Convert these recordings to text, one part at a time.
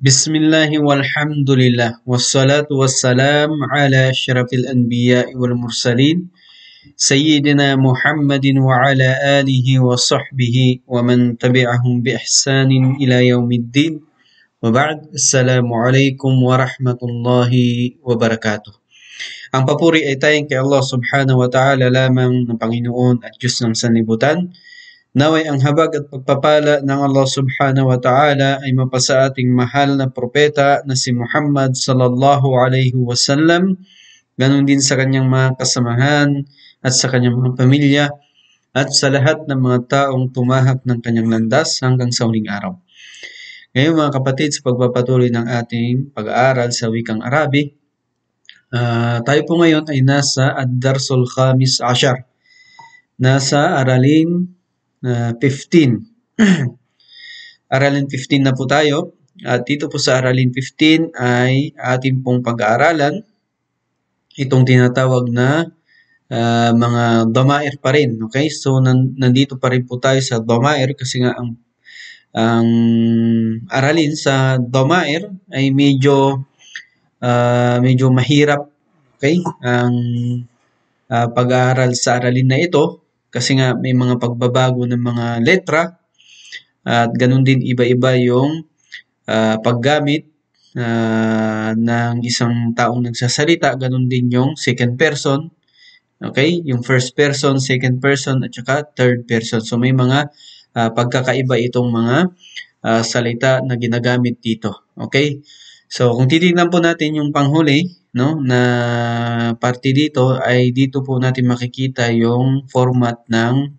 Bismillah walhamdulillah wassalatu wassalam ala asyrafil anbiya wal mursalin Sayyidina Muhammadin wa ala alihi wa sahbihi wa man tabi'ahum bi ihsanin ila yaumiddin wa ba'd. Assalamualaikum warahmatullahi wabarakatuh. Ang papuri ay tayong kay Allah subhanahu wa ta'ala lamang ng Panginoon at Diyos ng sanlibutan. Naway ang habag at pagpapala ng Allah subhanahu wa ta'ala ay mapasa ating mahal na propeta na si Muhammad sallallahu alaihi wasallam, ganun din sa kanyang mga kasamahan at sa kanyang mga pamilya at sa lahat ng mga taong tumahak ng kanyang landas hanggang sa huling araw. Ngayon mga kapatid, sa pagpapatuloy ng ating pag-aaral sa wikang Arabic, tayo po ngayon ay nasa Ad-Darsul Khamis Ashar. Nasa Aralin 15. Aralin 15 na po tayo. At dito po sa Aralin 15 ay ating pong pag-aaralan itong tinatawag na mga dhamair pa rin. Okay? So, nandito pa rin po tayo sa dhamair kasi nga ang aralin sa dhamair ay medyo mahirap. Okay? Ang pag-aaral sa aralin na ito kasi nga may mga pagbabago ng mga letra at ganun din iba-iba yung paggamit ng isang taong nagsasalita, ganun din yung second person, okay? Yung first person, second person at saka third person. So may mga pagkakaiba itong mga salita na ginagamit dito, okay? So kung titingnan po natin yung panghuli, no, na parte dito ay dito po natin makikita yung format ng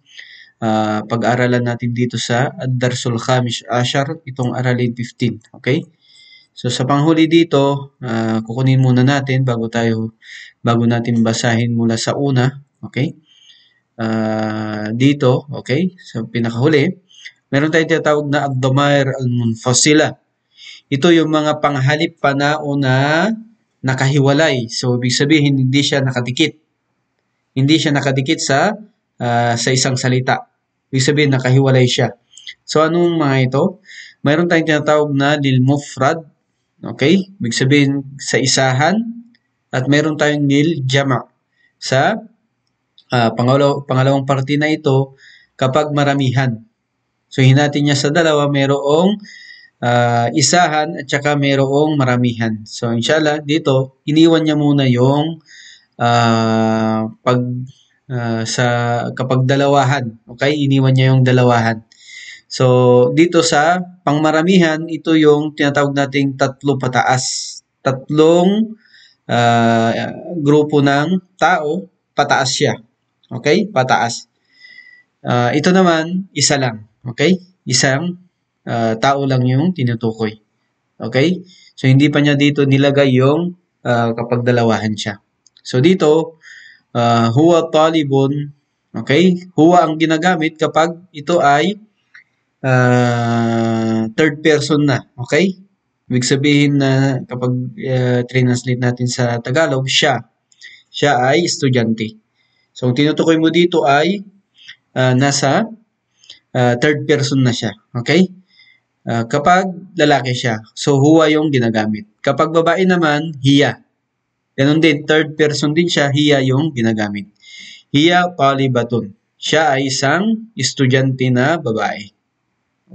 pag-aaralan natin dito sa Ad-Darsul Khamis Ashar, itong Aralin 15. Okay? So sa panghuli dito, kukunin muna natin bago natin basahin mula sa una. Okay? Dito, okay? Sa pinakahuli, meron tayong tinatawag na Ad-Dhamair Al-Munfasila. Ito yung mga panghalip panao na nakahiwalay. So, ibig sabihin, hindi siya nakadikit. Hindi siya nakadikit sa isang salita. Ibig sabihin, nakahiwalay siya. So, anong mga ito? Mayroon tayong tinatawag na lil mufrad. Okay? Ibig sabihin, sa isahan. At mayroon tayong lil jama. Sa pangalawang parte na ito, kapag maramihan. So, hinatin niya sa dalawa, mayroong isahan at saka mayroong maramihan. So, inshallah, dito, iniwan niya muna yung kapag dalawahan. Okay? Iniwan niya yung dalawahan. So, dito sa pangmaramihan, ito yung tinatawag nating tatlo pataas. Tatlong grupo ng tao, pataas siya. Okay? Pataas. Ito naman, isa lang. Okay? Isang tao lang yung tinutukoy. Okay? So, hindi pa niya dito nilagay yung kapag dalawahan siya. So, dito, huwa talibun. Okay? Huwa ang ginagamit kapag ito ay third person na. Okay? Ibig sabihin na kapag translate natin sa Tagalog, siya. Siya ay estudyante. So, ang tinutukoy mo dito ay nasa third person na siya. Okay? Kapag lalaki siya, so huwa yung ginagamit. Kapag babae naman, hiya. Ganon din, third person din siya, hiya yung ginagamit. Hiya talibatun. Siya ay isang estudyante na babae.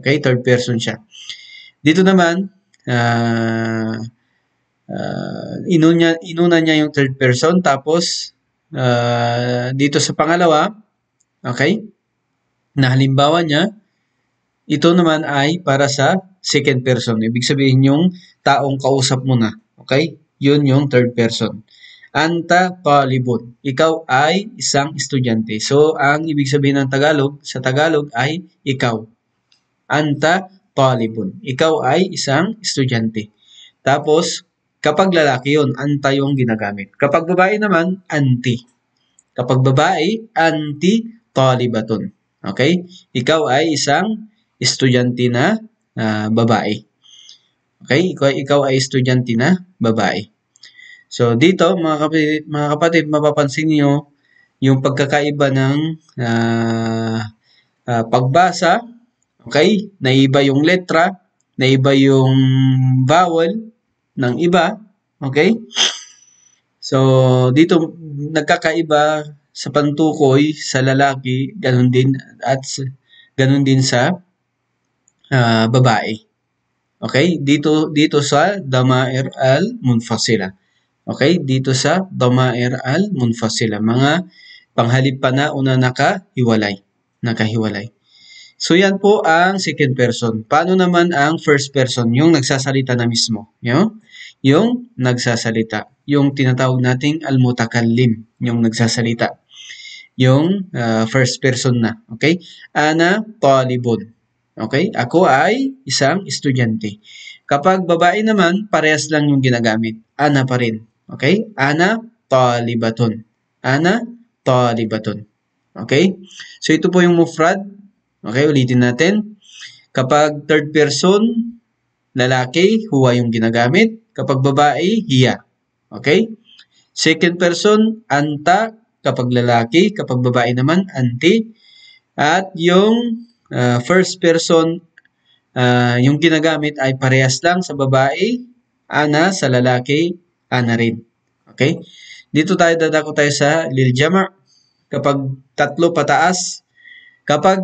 Okay, third person siya. Dito naman, inuna niya yung third person, tapos dito sa pangalawa, okay, na halimbawa niya, ito naman ay para sa second person. Ibig sabihin yung taong kausap mo na. Okay? Yun yung third person. Anta talibun. Ikaw ay isang estudyante. So, ang ibig sabihin ng Tagalog, sa Tagalog ay ikaw. Anta talibun. Ikaw ay isang estudyante. Tapos, kapag lalaki yun, anta yung ginagamit. Kapag babae naman, anti. Kapag babae, anti talibatun. Okay? Ikaw ay isang estudyante na babae. Okay? Ikaw ay estudyante na babae. So, dito, mga kapatid, mapapansin niyo yung pagkakaiba ng pagbasa. Okay? Naiba yung letra. na iba yung vowel ng iba. Okay? So, dito nagkakaiba sa pantukoy sa lalaki, ganun din at ganun din sa babae. Okay? Dito sa damair al-munfasila. Okay? Dito sa damair al-munfasila. Mga panghalip pa na una nakahiwalay. So, yan po ang second person. Paano naman ang first person? Yung nagsasalita na mismo. Yung nagsasalita. Yung tinatawag nating al-mutakallim. Yung nagsasalita. Yung first person na. Okay? Ana talibun. Okay? Ako ay isang estudyante. Kapag babae naman, parehas lang yung ginagamit. Ana pa rin. Okay? Ana talibatun. Ana talibatun. Okay? So, ito po yung mufrad. Okay? Ulitin natin. Kapag third person, lalaki, huwa yung ginagamit. Kapag babae, hiya. Okay? Second person, anta. Kapag lalaki, kapag babae naman, anti. At yung first person, yung ginagamit ay parehas lang sa babae, ana, sa lalaki, ana rin. Okay? Dito dadako tayo sa lil jama'. Kapag tatlo pataas, kapag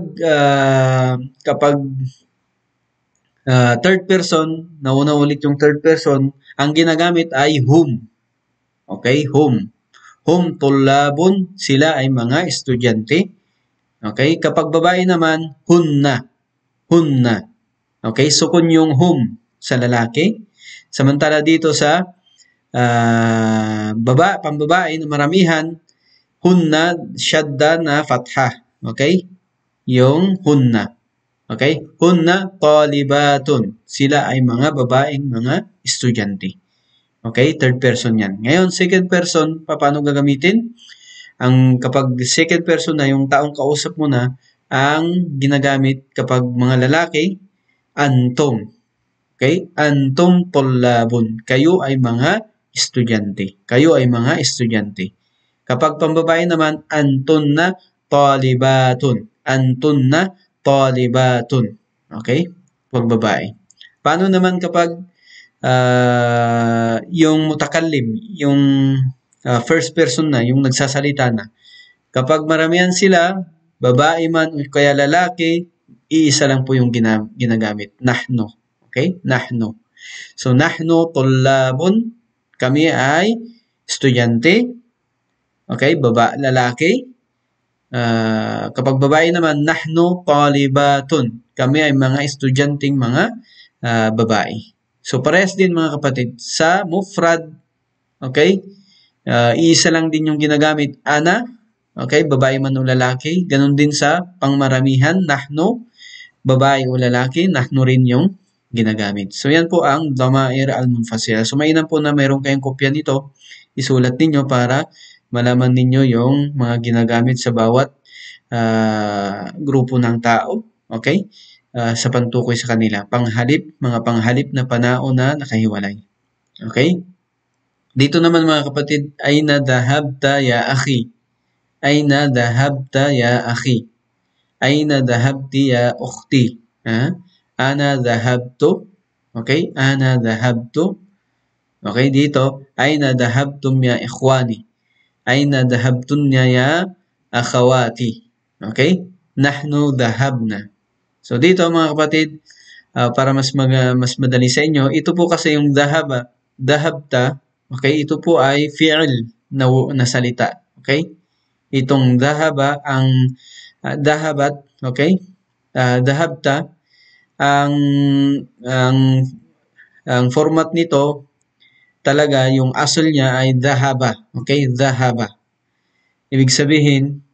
third person, nauna ulit yung third person, ang ginagamit ay hum. Okay? Hum. Hum tullabun, sila ay mga estudyante. Okay? Kapag babae naman, hunna. Hunna. Okay? Sukun yung hum sa lalaki. Samantala dito sa pambabae na maramihan, hunna, shadda na fatha. Okay? Yung hunna. Okay? Hunna talibatun. Sila ay mga babaeng mga estudyante. Okay? Third person yan. Ngayon, second person, paano gagamitin? Kapag second person na, yung taong kausap mo na, ang ginagamit kapag mga lalaki, antum. Okay? Antum tullabun. Kayo ay mga estudyante. Kayo ay mga estudyante. Kapag pambabae naman, antunna talibatun. Antunna talibatun. Okay? Pag babae. Paano naman kapag yung mutakallim, yung first person na, yung nagsasalita na. Kapag maramihan sila, babae man o kaya lalaki, iisa lang po yung ginagamit. Nahnu. Okay? Nahnu. So, nahnu tullabun. Kami ay estudyante. Okay? Lalaki. Kapag babae naman, nahnu talibatun. Kami ay mga estudyanteng mga babae. So, parehas din mga kapatid. Sa mufrad, okay? Iisa lang din yung ginagamit, ana. Okay? Babae man o lalaki. Ganon din sa pangmaramihan, nahnu. Babae o lalaki, nahnu rin yung ginagamit. So, yan po ang damair al-munfasila. So, mainam po na mayroon kayong kopya nito. Isulat ninyo para malaman ninyo yung mga ginagamit sa bawat grupo ng tao. Okay? Sa pantukoy sa kanila. Mga panghalip na panao na nakahiwalay. Okay? Dito naman mga kapatid, aina dhahabta ya akhi. Aina dhahabta ya akhi. Aina dhahabti ya ukhti. Ana dhahabtu. Okay? Ana dhahabtu. Okay, dito, aina dhahabtum ya ikhwani. Aina dhahabtunya ya akhawati. Okay? Nahnu dhahabna. So dito mga kapatid, para mas madali sa inyo, ito po kasi yung dhahabta, okay? Ito po ay fi'il na salita, okay? Itong dhahaba, ang dhahabat, okay? Dhahabta, ang format nito talaga yung asal niya ay dhahaba, okay? Dhahaba. Ibig sabihin,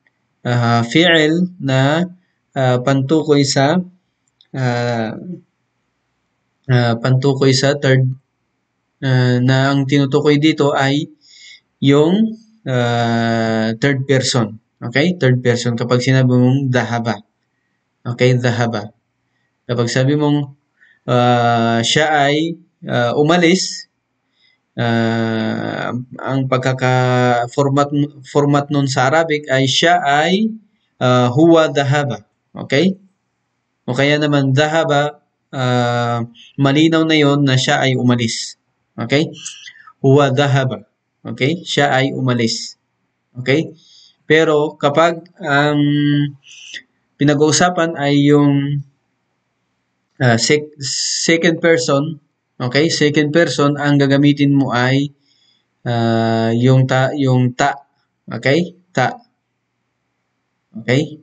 fi'il na pantukoy sa third na ang tinutukoy dito ay yung third person. Okay? Third person kapag sinabi mong dhahaba. Okay? Dhahaba. Kapag sabi mong siya ay umalis, ang pagkaka-format nun sa Arabic ay siya ay huwa dhahaba. Okay? O kaya naman dhahaba malinaw na yon na siya ay umalis. Okay? Huwa dhahaba. Okay? Siya ay umalis. Okay? Pero kapag ang pinag-uusapan ay yung second person, okay? Second person, ang gagamitin mo ay yung ta. Okay? Ta. Okay?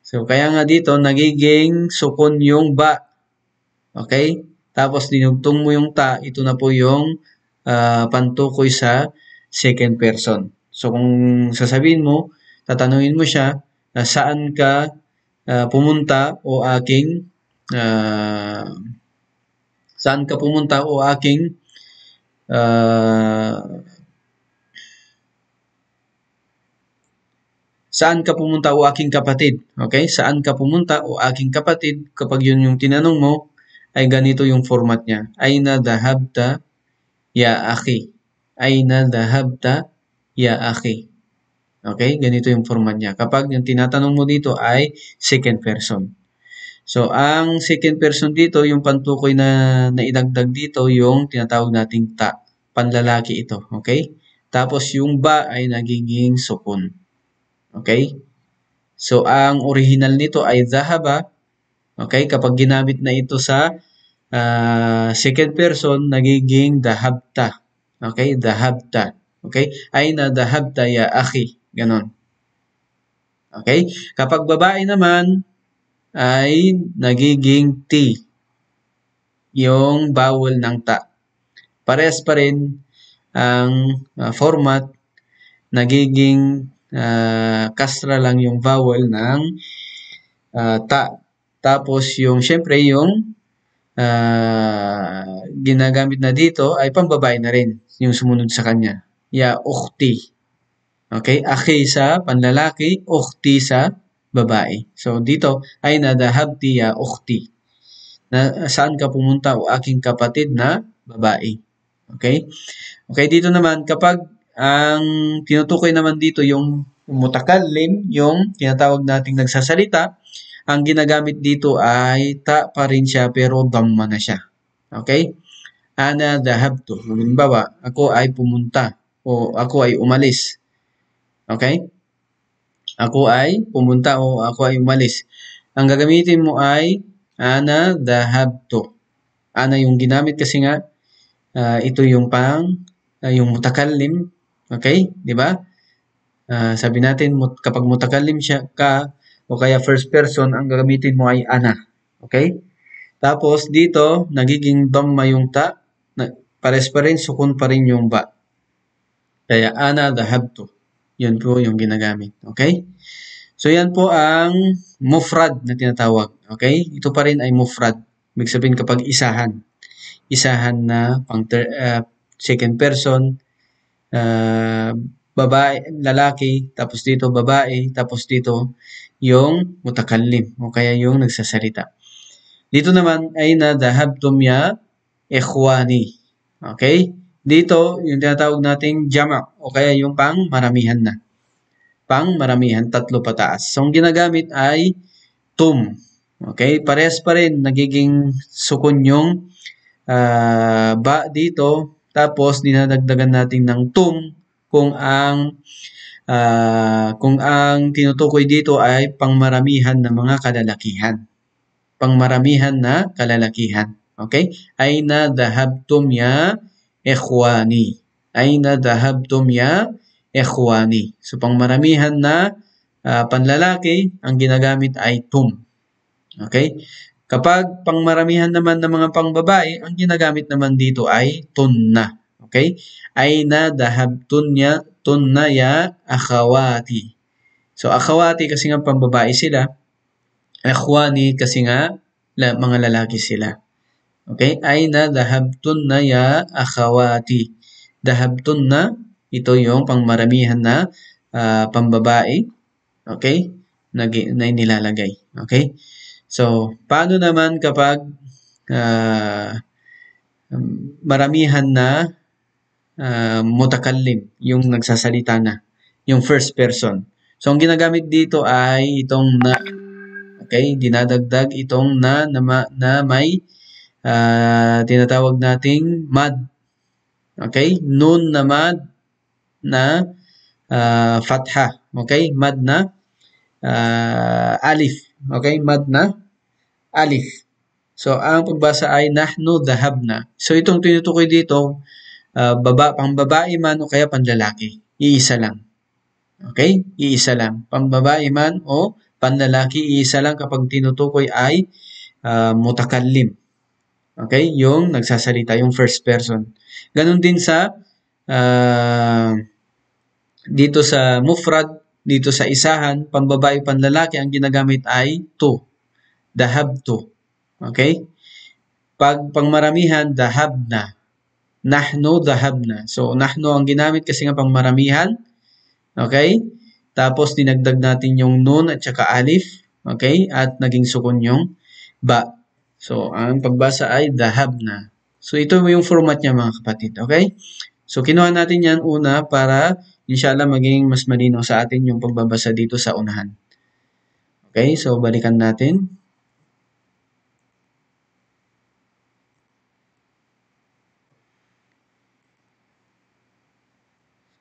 So, kaya nga dito, nagiging sukon yung ba. Okay? Tapos, dinugtong mo yung ta. Ito na po yung pantukoy sa second person. So, kung sasabihin mo, tatanungin mo siya, saan ka pumunta o aking saan ka pumunta o aking saan ka pumunta o aking kapatid? Okay? Saan ka pumunta o aking kapatid? Kapag yun yung tinanong mo, ay ganito yung format niya. Aina dhahabta ya akhi. Aina dhahabta ya akhi. Okay? Ganito yung format niya. Kapag yung tinatanong mo dito ay second person. So, ang second person dito, yung pantukoy na naidagdag dito, yung tinatawag nating ta. Panlalaki ito. Okay? Tapos, yung ba ay nagiging sukun. Okay? So, ang original nito ay dhahaba. Okay? Kapag ginamit na ito sa second person, nagiging dhahabta. Okay? Dhahabta. Okay? Aina dhahabta ya akhi. Ganon. Okay? Kapag babae naman, ay nagiging T. Yung vowel ng ta. Parehas pa rin ang format, nagiging kasra lang yung vowel ng ta. Tapos yung, syempre yung ginagamit na dito ay pambabae na rin, yung sumunod sa kanya. Ya ukhti. Okay? Akhi sa panlalaki, ukhti sa babae. So, dito, ay nadhahabti ya ukhti. Na, saan ka pumunta o aking kapatid na babae. Okay? Okay, dito naman, kapag ang tinutukoy naman dito yung mutakallim, yung tinatawag nating nagsasalita, ang ginagamit dito ay ta pa rin siya pero dhamma na siya. Okay? Ana dhahabtu. Halimbawa, ako ay pumunta o ako ay umalis. Okay? Ako ay pumunta o ako ay umalis. Ang gagamitin mo ay ana dhahabtu. Ana yung ginamit kasi nga ito yung yung mutakallim. Okay? Di ba? Sabi natin kapag mutakallim siya ka o kaya first person, ang gagamitin mo ay ana. Okay? Tapos dito nagiging dhamma yung ta. Pares pa rin, sukun pa rin yung ba. Kaya ana dhahabtu. Yun po yung ginagamit. Okay? So, yan po ang mufrad na tinatawag. Okay? Ito pa rin ay mufrad. Ibig sabihin kapag isahan. Isahan na pang second person, babae, lalaki, tapos dito babae, tapos dito yung mutakallim o kaya yung nagsasalita. Dito naman ay na dhahabtum ya ikhwani. Okay? Dito, yung tinatawag nating jama o kaya yung pang maramihan na. Pang maramihan, 3 pataas. So, ang ginagamit ay tum. Okay? Parehas pa rin, nagiging sukun yung ba dito. Tapos, dinadagdagan natin ng tum kung ang tinutukoy dito ay pangmaramihan na mga kalalakihan. Pangmaramihan na kalalakihan. Okay? Aina dhahabtum ya ikhwani. Aina dhahabtum ya ikhwani. So, pangmaramihan na panlalaki, ang ginagamit ay tum. Okay? Kapag pangmaramihan naman ng mga pangbabae, ang ginagamit naman dito ay tunna. Okay? Aina dhahabtunna tunna ya akhawati. So, akhawati kasi nga pangbabae sila. Ikhwani kasi nga mga lalaki sila. Okay? Aina dhahabtunna ya akhawati. Dhahabtunna, ito yung pangmaramihan na pambabae. Okay? Na inilalagay. Okay? So, paano naman kapag maramihan na mutakallim, yung nagsasalita na, yung first person. So, ang ginagamit dito ay itong na. Okay? Dinadagdag itong na may tinatawag nating mad. Okay? Nun na mad na fatha. Okay? Mad na alif. Okay? Mad na alif. So, ang pagbasa ay nahnu dhahabna. So, itong tinutukoy dito, pangbabae man o kaya panlalaki. Iisa lang. Okay? Iisa lang. Pangbabae man o panlalaki, iisa lang kapag tinutukoy ay mutakallim. Okay? Yung nagsasalita, yung first person. Ganon din sa dito sa mufrad, dito sa isahan, pambabae panlalaki, ang ginagamit ay to. Dahabtu. Okay? Pag pangmaramihan, dahabna. Nahnu dahabna. So, nahnu ang ginamit kasi nga pangmaramihan. Okay? Tapos, dinagdag natin yung nun at saka alif. Okay? At naging sukun yung ba. So, ang pagbasa ay dahabna. So, ito yung format niya mga kapatid. Okay? So, kinuha natin yan una para inshallah maging mas malinaw sa atin yung pagbabasa dito sa unahan. Okay? So, balikan natin.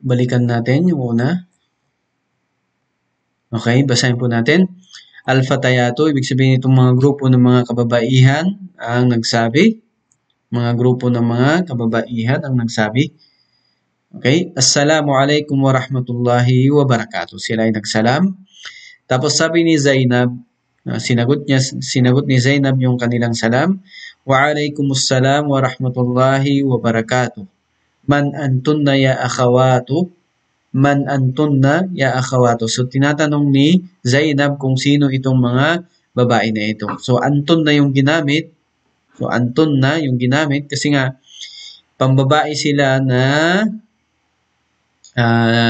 Balikan natin yung una. Okay, basahin po natin. Al-Fatayatu, ibig sabihin itong mga grupo ng mga kababaihan ang nagsabi. Mga grupo ng mga kababaihan ang nagsabi. Okay, Assalamualaikum warahmatullahi wabarakatuh. Sila ay nagsalam. Tapos sabi ni Zainab, sinagot ni Zainab yung kanilang salam. Wa'alaikumussalam warahmatullahi wabarakatuh. Man antunna ya akhawatu, man antunna ya akhawatu. So, tinatanong ni Zainab kung sino itong mga babae na ito. So, antun na yung ginamit. So, antun na yung ginamit kasi nga, pambabae sila na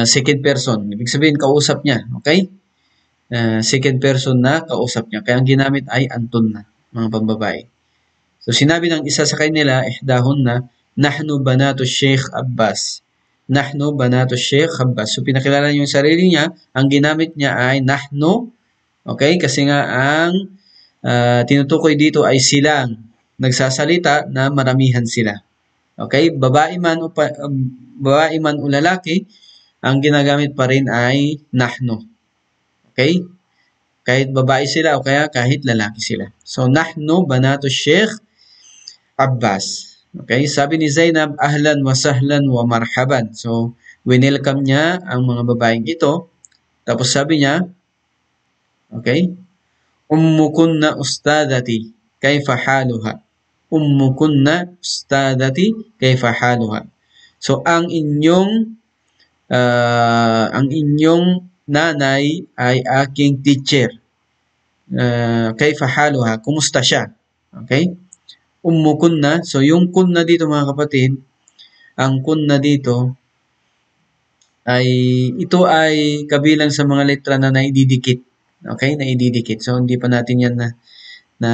second person. Ibig sabihin, kausap niya. Okay? Second person na kausap niya. Kaya ang ginamit ay antun na, mga pambabae. So, sinabi ng isa sa kanila, ihdahun na, Nahnu banatu Sheikh Abbas. Nahnu banatu Sheikh Abbas. So, pinakilala niya yung sarili niya. Ang ginamit niya ay nahnu. Okay? Kasi nga ang tinutukoy dito ay silang nagsasalita na maramihan sila. Okay? Babae man o lalaki, ang ginagamit pa rin ay nahnu. Okay? Kahit babae sila o kaya kahit lalaki sila. So, nahnu banatu Sheikh Abbas. Okay, sabi ni Zainab, ahlan wa sahlan wa marhaban. So, winelcome niya ang mga babaeng ito. Tapos sabi niya, okay, ummukunna ustadati kayfa haluha. Ummukunna ustadati kayfa haluha. So, ang inyong nanay ay aking teacher. Kayfa haluha, kumusta siya? Okay? Kunna. So, yung kunna dito mga kapatid, ang kunna dito ito ay kabilang sa mga letra na naididikit. Okay? Naididikit. So, hindi pa natin yan na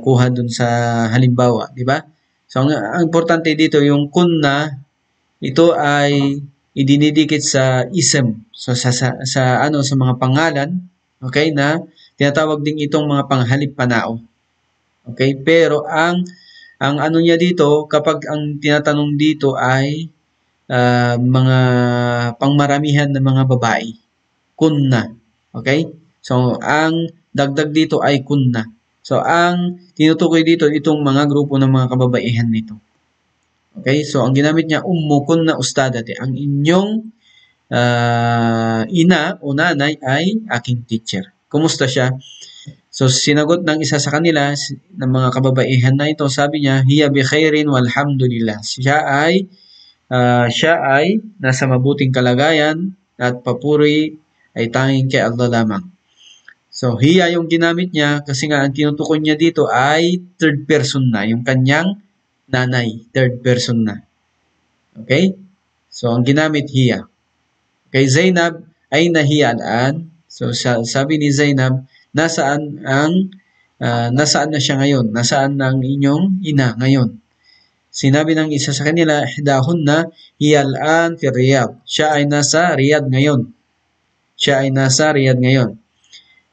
kuha dun sa halimbawa. Di ba? So, ang importante dito, yung kunna, ito ay idinidikit sa ism. So, sa mga pangalan, okay, na tinatawag din itong mga panghalip panao. Okay? Pero ang ano niya dito, kapag ang tinatanong dito ay mga pangmaramihan ng mga babae, kunna. Okay? So, ang dagdag dito ay kunna. So, ang tinutukoy dito, itong mga grupo ng mga kababaihan nito. Okay? So, ang ginamit niya, kunna ustadati. Ang inyong ina o nanay ay aking teacher. Kumusta siya? So, sinagot ng isa sa kanila, ng mga kababaihan na ito, sabi niya, hiya bi khairin walhamdulillah. Siya ay nasa mabuting kalagayan at papuri ay tanging kay Allah lamang. So, hiya yung ginamit niya kasi nga ang tinutukoy niya dito ay third person na, yung kanyang nanay, third person na. Okay? So, ang ginamit hiya. Kay Zainab ay nahiyaan. So, sabi ni Zainab, nasaan na siya ngayon? Nasaan na ang inyong ina ngayon? Sinabi ng isa sa kanila, ihdahunna hiya al-an fi Riyadh. Siya ay nasa Riyadh ngayon.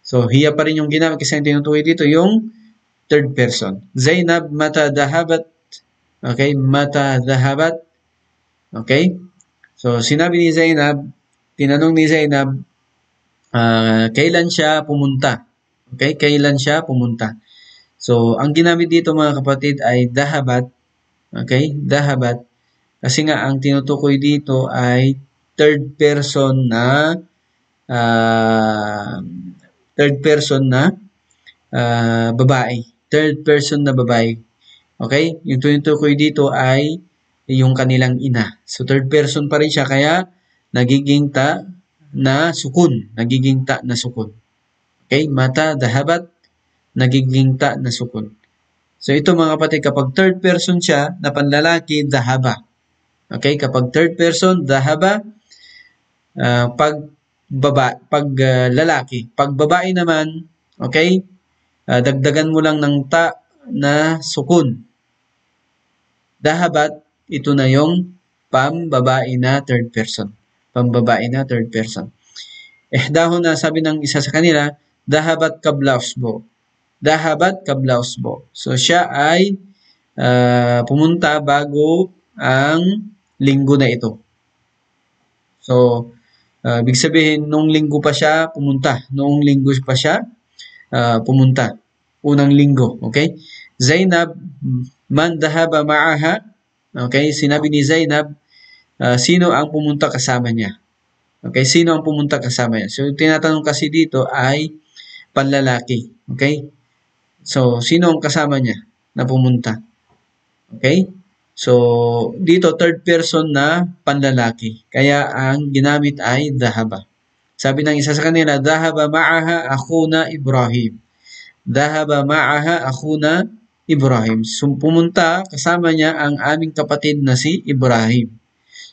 So, hiya pa rin yung ginamit kasi ang tinutukoy dito yung third person. Zainab mata dhahabat. Okay, mata dhahabat. Okay? So, sinabi ni Zainab, tinanong ni Zainab, kailan siya pumunta? Okay, kailan siya pumunta? So, ang ginamit dito mga kapatid ay dhahabat. Okay, dhahabat. Kasi nga, ang tinutukoy dito ay third person na uh, third person na babae. Third person na babae. Okay? Yung tinutukoy dito ay yung kanilang ina. So, third person pa rin siya, kaya nagiging ta na sukun. Nagiging ta na sukun. Okay? Mata, dahabat, nagiging ta na sukun. So, ito mga kapatid, kapag third person siya, na panlalaki, dahaba. Okay? Kapag third person, dahaba, pag lalaki. Pag babae naman, okay? Dagdagan mo lang ng ta na sukun. Dahabat, ito na yung pambabae na third person. Pambabae na third person. Dahon na sabi ng isa sa kanila, dahabat kabla usbo. Dahabat kabla usbo. So siya ay pumunta bago ang linggo na ito. So, ibig sabihin, nung linggo pa siya pumunta. Noong linggo pa siya pumunta. Unang linggo. Okay? Zainab, man dahaba ma'aha. Okay? Sinabi ni Zainab, sino ang pumunta kasama niya? Okay? Sino ang pumunta kasama niya? So, tinatanong kasi dito ay panlalaki. Okay? So, sino ang kasama niya na pumunta? Okay? So, dito third person na panlalaki. Kaya ang ginamit ay dahaba. Sabi ng isa sa kanila, dahaba ma'aha akhuna Ibrahim. Dahaba ma'aha akhuna Ibrahim. So, pumunta, kasama niya ang aming kapatid na si Ibrahim.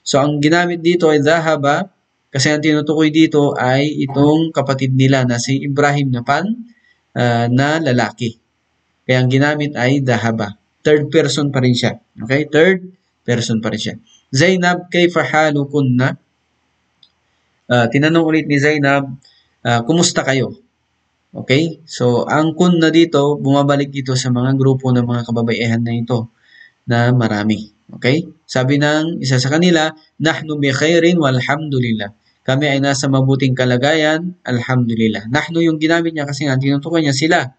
So, ang ginamit dito ay dahaba, kasi ang tinutukoy dito ay itong kapatid nila na si Ibrahim na lalaki. Kaya ang ginamit ay dahaba. Third person pa rin siya. Okay? Third person pa rin siya. Zainab, kayfa halukunna? Tinanong ulit ni Zainab, kumusta kayo? Okay? So, ang kunna dito, bumabalik dito sa mga grupo ng mga kababaihan na ito na marami. Okay? Sabi ng isa sa kanila, nahnu bi khairin walhamdulillah. Kami ay nasa mabuting kalagayan, alhamdulillah. Nahnu yung ginamit niya kasi nga tinutukoy niya sila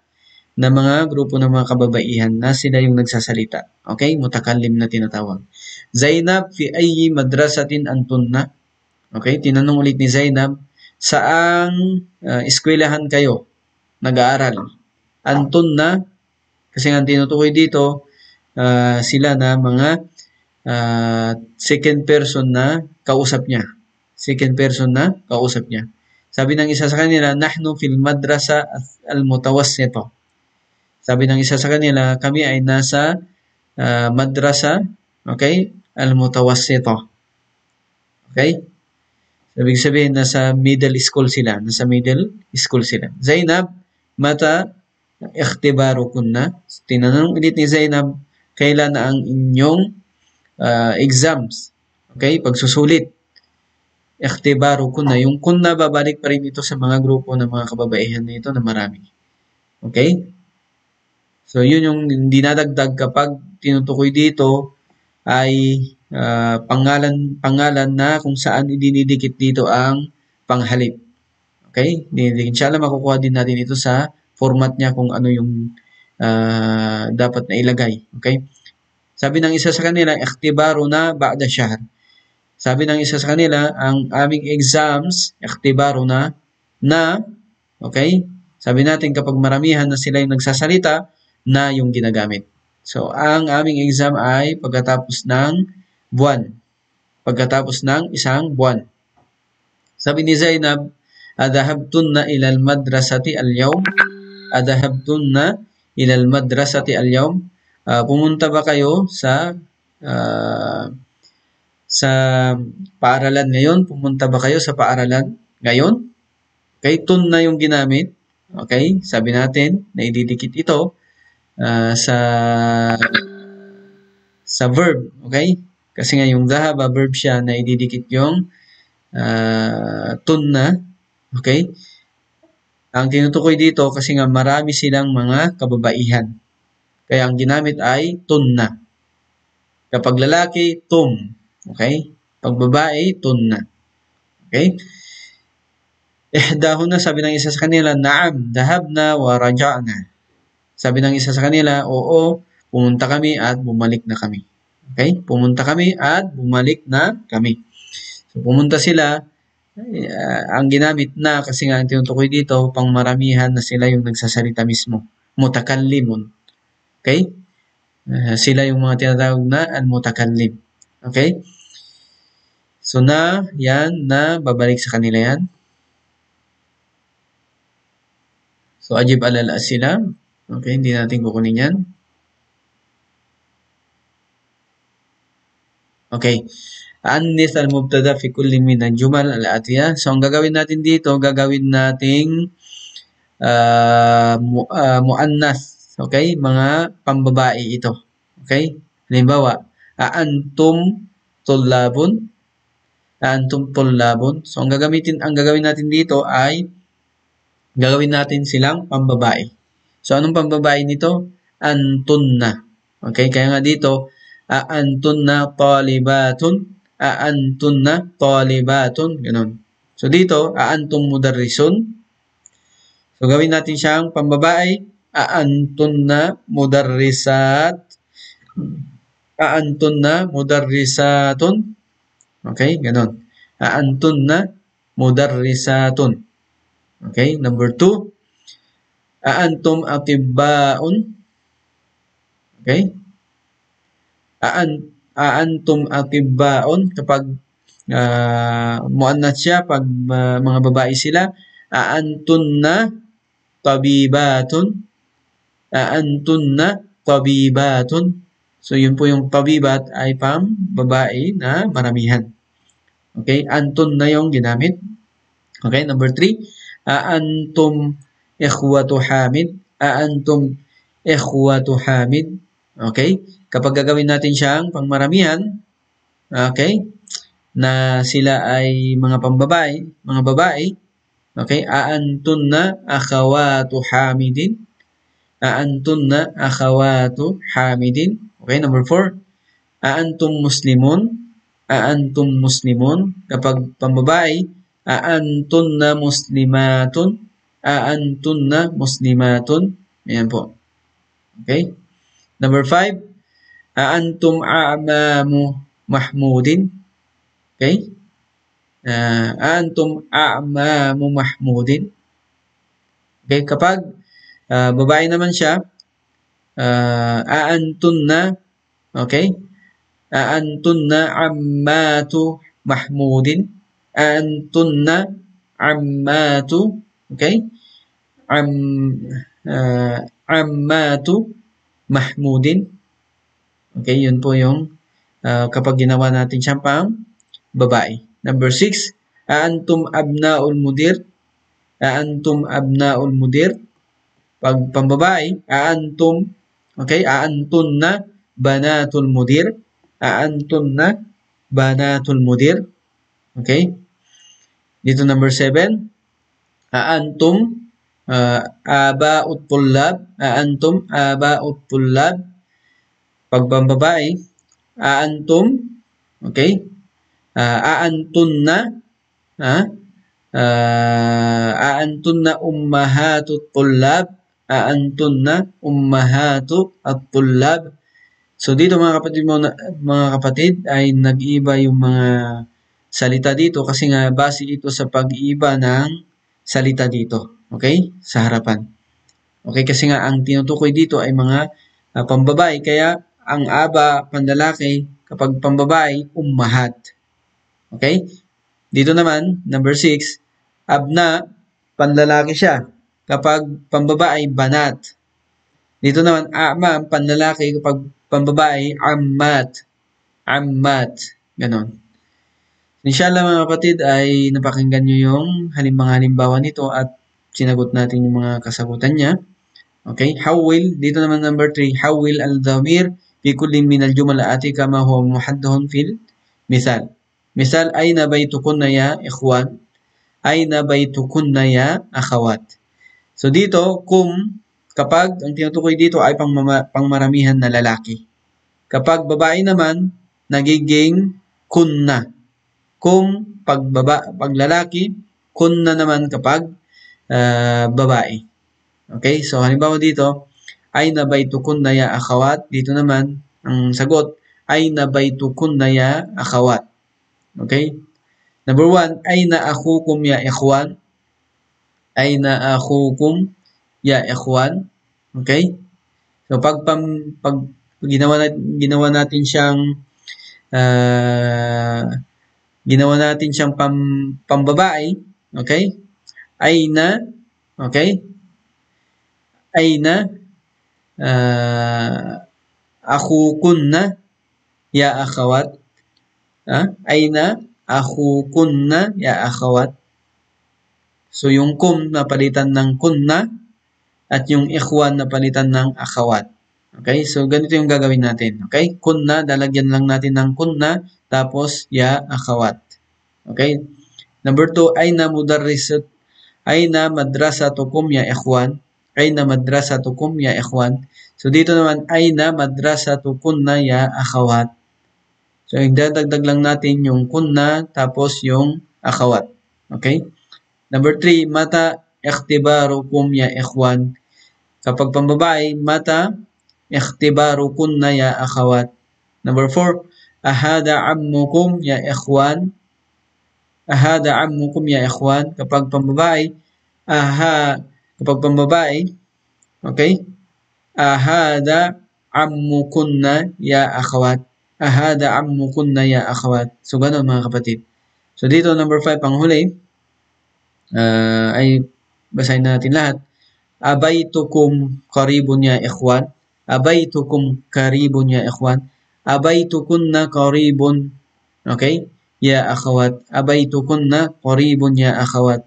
na mga grupo ng mga kababaihan na sila yung nagsasalita. Okay? Mutakallim na tinatawag. Zainab, fi ayyi madrasatin antunna? Okay? Tinanong ulit ni Zainab, saang eskwelahan kayo nag-aaral? Antunna, kasi nga tinutukoy dito, sila na mga second person na kausap niya. Second person na kausap niya. Sabi ng isa sa kanila, nahnu fil madrasa al-mutawassito. Sabi ng isa sa kanila, kami ay nasa madrasa, okay, al-mutawassito. Okay? Ibig sabihin, nasa middle school sila. Nasa middle school sila. Zainab, mata ikhtibarukunna. Tinanong ulit ni Zainab, kailan na ang inyong exams? Okay? Pagsusulit. Ikhtibarukunna. Yung kunna, babalik pa rin ito sa mga grupo ng mga kababaihan na ito na marami. Okay? So, yun yung dinadagdag kapag tinutukoy dito ay pangalan na kung saan idinidikit dito ang panghalip. Okay? Inshallah, makukuha din natin ito sa format niya kung ano yung dapat na ilagay. Okay? Sabi ng isa sa kanila, ikhtibaruna ba'da syahr. Sabi ng isa sa kanila, ang aming exams, ikhtibaruna na, okay? Sabi natin kapag maramihan na sila yung nagsasalita, na yung ginagamit. So, ang aming exam ay pagkatapos ng buwan. Pagkatapos ng isang buwan. Sabi ni Zainab, adhahabtunna ilal madrasati al-yawm? Adhahabtunna ilal madrasati al-yawm? Pumunta ba kayo sa paaralan ngayon? Pumunta ba kayo sa paaralan ngayon? Okay, tun na yung ginamit. Okay, sabi natin na ididikit ito sa verb. Okay? Kasi nga yung dhahaba verb siya na ididikit yung tun na. Okay? Ang tinutukoy dito kasi nga marami silang mga kababaihan. Kaya ang ginamit ay tunna. Kapag lalaki, tum. Okay? Pag babae, tunna. Okay? Ihdahunna, sabi ng isa sa kanila, na'am, dahabna wa raja'na. Sabi ng isa sa kanila, oo, pumunta kami at bumalik na kami. Okay? Pumunta kami at bumalik na kami. So, pumunta sila, ang ginamit na, kasi nga ang tinutukoy dito, pang maramihan na sila yung nagsasalita mismo. Mutakallimun. Okay? Sila yung mga tinatawag na al-mutakallim. Okay? So na, yan, na, babalik sa kanila yan. So, ajib alala sila. Okay, hindi natin kukunin yan. Okay. Annis al-mubtada fi kulli min al-jumal al-atiya. So, ang gagawin natin dito, gagawin nating muannas. Okay? Mga pambabae ito. Okay? Halimbawa, antum tullabun. Antum tullabun. So, ang gagawin natin dito ay gagawin natin silang pambabae. So, anong pambabae nito? Antunna. Okay? Kaya nga dito, antunna talibatun. Antunna talibatun. Ganon. So, dito, antum mudarrisun. So, gawin natin siyang pambabae. Antunna mudarrisat. Antunna mudarrisatun. Okay? Ganon. Antunna mudarrisatun. Okay, number 2. Aantum atibbaun. Okay? Aantum atibbaun kapag muannas siya, pag mga babae sila, aantunna tabibatun. Aantunna tabibatun. So, yun po yung tabibat ay pang babae na maramihan. Okay? Antun na yung ginamit. Okay? Number 3. Aantum ikhwatu hamid. Aantum ikhwatu hamid. Okay? Kapag gagawin natin siyang pangmaramihan, okay, na sila ay mga pambabae, mga babae, okay, aantunna akhawatu hamidin. Aantunna akhawatu hamidin. Okay, number 4. Aantum muslimun. Aantum muslimun. Kapag pambabae, aantunna muslimatun. Aantunna muslimatun. Ayan po. Okay? Number 5. Aantum a'mamu mahmudin. Okay? Aantum a'mamu mahmudin. Okay? Kapag babae naman siya, aantunna, okay? Aantunna ammatu mahmudin. Aantunna ammatu, okay? Ammatu mahmudin. Okay, yun po yung kapag ginawa natin siyang pang babae. Number 6, aantum abnaul mudir. Aantum abnaul mudir. Pag pambabae, aantum, okay, aantunna banatul mudir. Aantunna banatul mudir. Okay? Dito number 7, aantum aba'ut tullab. Aantum aba'ut tullab. Pag pambabae, aantum, okay, aantunna, aantunna ummahatut tullab. Aantunna ummahatu at-tullab. So dito mga kapatid ay nag-iiba yung mga salita dito kasi nga base ito sa pag-iiba ng salita dito. Okay? Sa harapan. Okay? Kasi nga ang tinutukoy dito ay mga pambabae. Kaya ang aba, panlalaki, kapag pambabae, ummahat. Okay? Dito naman, number 6, abna, panlalaki siya. Kapag pambabae, banat. Dito naman, a'ma, panlalaki. Kapag pambabae, ammat. Ammat. Ganon. Inshallah mga kapatid ay napakinggan nyo yung mga halimbawa nito at sinagot natin yung mga kasagutan niya. Okay, hawil. Dito naman number 3, hawil al-dhamir fi kullin min al-jumal ati kama huwa muhaddahun fil misal. Misal, ayna baytukunna ya ikhwan. Ayna baytukunna ya akhawat. So dito, kum, kapag ang tinutukoy dito ay pangmaramihan na lalaki. Kapag babae naman, nagiging kunna. Kung pag lalaki, kunna naman kapag babae. Okay? So, halimbawa dito, aina baytukunna ya akhawat. Dito naman, ang sagot, aina baytukunna ya akhawat. Okay? Number 1, aina akhukum ya ikhwan. Aina akhukum ya ikhwan. Okay? So, pag ginawa natin siyang pambabae, okay? Aina, okay? Aina akhukunna ya akhawat. Aina akhukunna ya akhawat. So, yung kum na palitan ng kunna at yung ikhwan na palitan ng akhawat. Okay? So, ganito yung gagawin natin. Okay? Kunna, lalagyan lang natin ng kunna, tapos ya akhawat. Okay? Number 2, aina madrasatukum ya ikhwan. Aina madrasatukum ya ikhwan. So, dito naman, aina madrasatukunna ya akhawat. So, idadagdag lang natin yung kunna, tapos yung akhawat. Okay? Number 3, mata ikhtibarukum ya ikhwan. Kapag pambabae, mata ikhtibarukunna ya akhawat. Number 4, ahada ammukum ya ikhwan. Ahada ammukum ya ikhwan. Kapag pambabae, okay? Ahada ammukunna ya akhawat. Ahada ammukunna ya akhawat. So, ganun mga kapatid. So, dito number 5, panghuli, ay basahin natin lahat. Abaytukum qaribun ya ikhwan. Abaytukum qaribun ya ikhwan. Abaytukunna qaribun. Okay? Ya akhawat. Abaytukunna qaribun ya akhawat.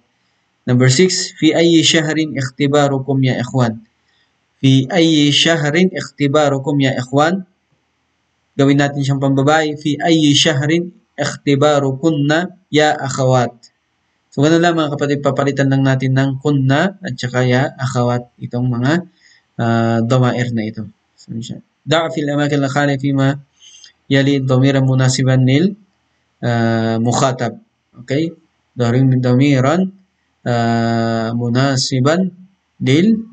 Number 6, fi ayyi shahrin ikhtibarukum ya ikhwan. Fi ayyi shahrin ikhtibarukum ya ikhwan. Gawin natin siyang pambabae. Fi ayyi shahrin ikhtibarukunna ya akhawat. So, ganun lang mga kapatid, papalitan lang natin ng kunna at saka ya akhawat itong mga dhamair na ito. So, da' fil amakin al-khali fima yali dhamiran munasiban lil mukhatab. Okay? Dhamiran munasiban lil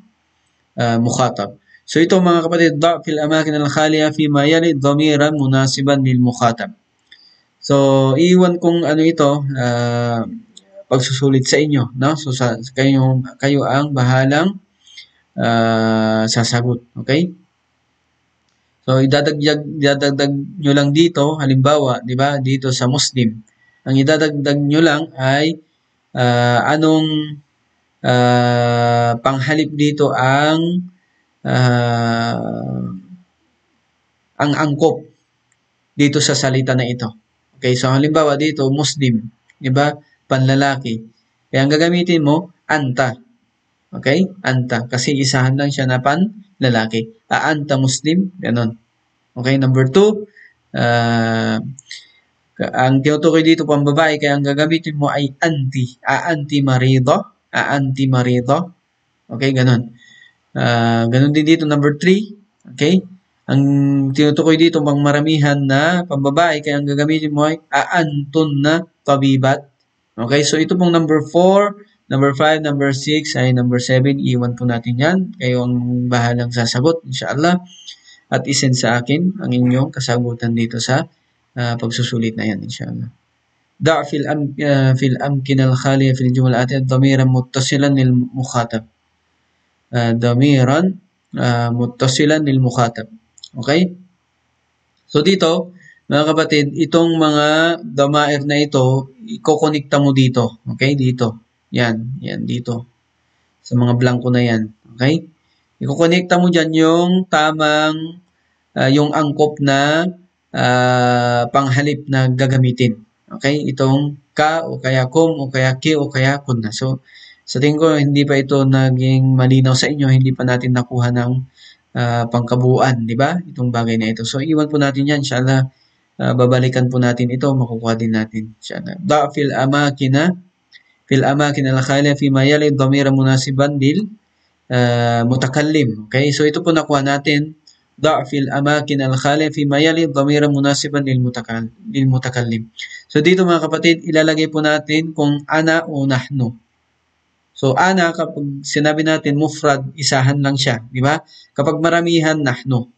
mukhatab. So, ito mga kapatid, da' fil amakin al-khaliya fima yali dhamiran munasiban lil mukhatab. So, iwan kung ano ito, pagsusulit sa inyo, no? So, kayo ang bahalang sasagot, okay? So, idadagdag nyo lang dito, halimbawa, di ba, dito sa Muslim. Ang idadagdag nyo lang ay anong panghalip dito ang angkop dito sa salita na ito. Okay, so halimbawa dito, Muslim, di ba? Panlalaki. Kaya ang gagamitin mo, anta. Okay? Anta. Kasi isahan lang siya na panlalaki. Anta Muslim. Ganon. Okay? Number 2, ang tinutukoy dito pambabae, kaya ang gagamitin mo ay anti. Anti marido. Anti marido. Okay? Ganon. Ganon din dito, number 3. Okay? Ang tinutukoy dito, maramihan na pambabae, kaya ang gagamitin mo ay antun na tabibat. Okay, so ito pong number 4, number 5, number 6, ay number 7. Iwan po natin yan. Kayo ang bahalang sasagot, inshallah. At isend sa akin ang inyong kasagutan dito sa pagsusulit na yan, inshallah. Da' fil amkin al-khaliya fil jumal ati dhamiran muttasilan lil mukhatab. Dhamiran muttasilan lil mukhatab. Okay? So dito, mga kapatid, itong mga dhamair na ito, ikokonekta mo dito. Okay? Dito. Yan. Yan. Dito. Sa mga blanco na yan. Okay? Ikokonekta mo dyan yung tamang, yung angkop na panghalip na gagamitin. Okay? Itong ka, o kaya kum, o kaya ki, o kaya kun na. So, sa tingin ko, hindi pa ito naging malinaw sa inyo. Hindi pa natin nakuha ng pangkabuuan. Di ba? Itong bagay na ito. So, iwan po natin yan. Inshallah, babalikan po natin ito, makukuha din natin. Da' fil amakin al-khaliya fima yali dhamira munasiban lil mutakallim. Okay? So ito po nakuha natin. ضع في الأماكن الخالية فيما يلي ضميرا مناسبا للمتكلم. So dito mga kapatid, ilalagay po natin kung ana o nahnu. So ana, kapag sinabi natin mufrad, isahan lang siya, di ba? Kapag maramihan, nahnu.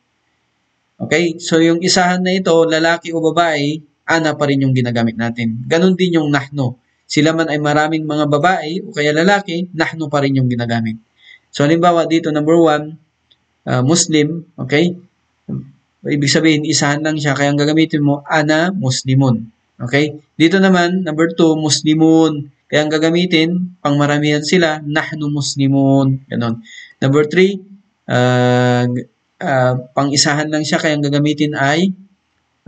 Okay? So yung isahan na ito, lalaki o babae, ana pa rin yung ginagamit natin. Ganon din yung nahnu. Sila man ay maraming mga babae o kaya lalaki, nahnu pa rin yung ginagamit. So halimbawa dito, number 1, Muslim, okay? Ibig sabihin, isahan lang siya, kaya ang gagamitin mo, ana muslimun. Okay? Dito naman, number 2, muslimun. Kaya ang gagamitin, pang maramihan sila, nahnu muslimun. Ganon. Number 3, pang isahan lang siya, kaya ang gagamitin ay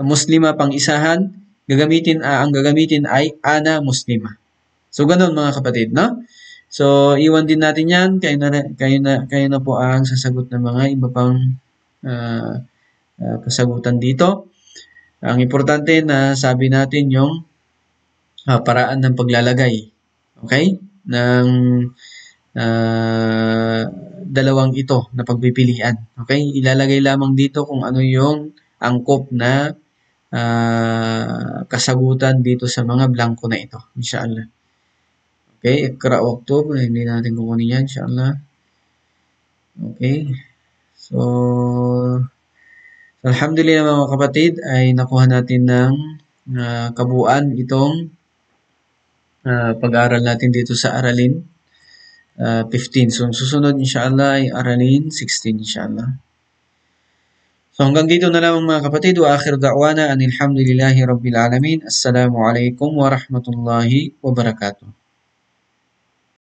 muslima, pang isahan, ang gagamitin ay ana muslima. So, ganon mga kapatid, no? So, iwan din natin yan. Kayo na po ang sasagot ng mga iba pang kasagutan dito. Ang importante na sabi natin yung paraan ng paglalagay. Okay? Ng dalawang ito na pagpipilian. Okay? Ilalagay lamang dito kung ano yung angkop na kasagutan dito sa mga blanco na ito. Inshallah. Okay, ikra waktub, hindi natin kukunin yan, inshallah. Okay. So, alhamdulillah mga kapatid, ay nakuha natin ng kabuuan itong pag-aaral natin dito sa Aralin 15. So, susunod inshallah ay Aralin 16 inshallah. So, hanggang dito na lang mga kapatid. Wa akhir da'wana anilhamdulillahi rabbil alamin. Assalamu alaikum warahmatullahi wabarakatuh.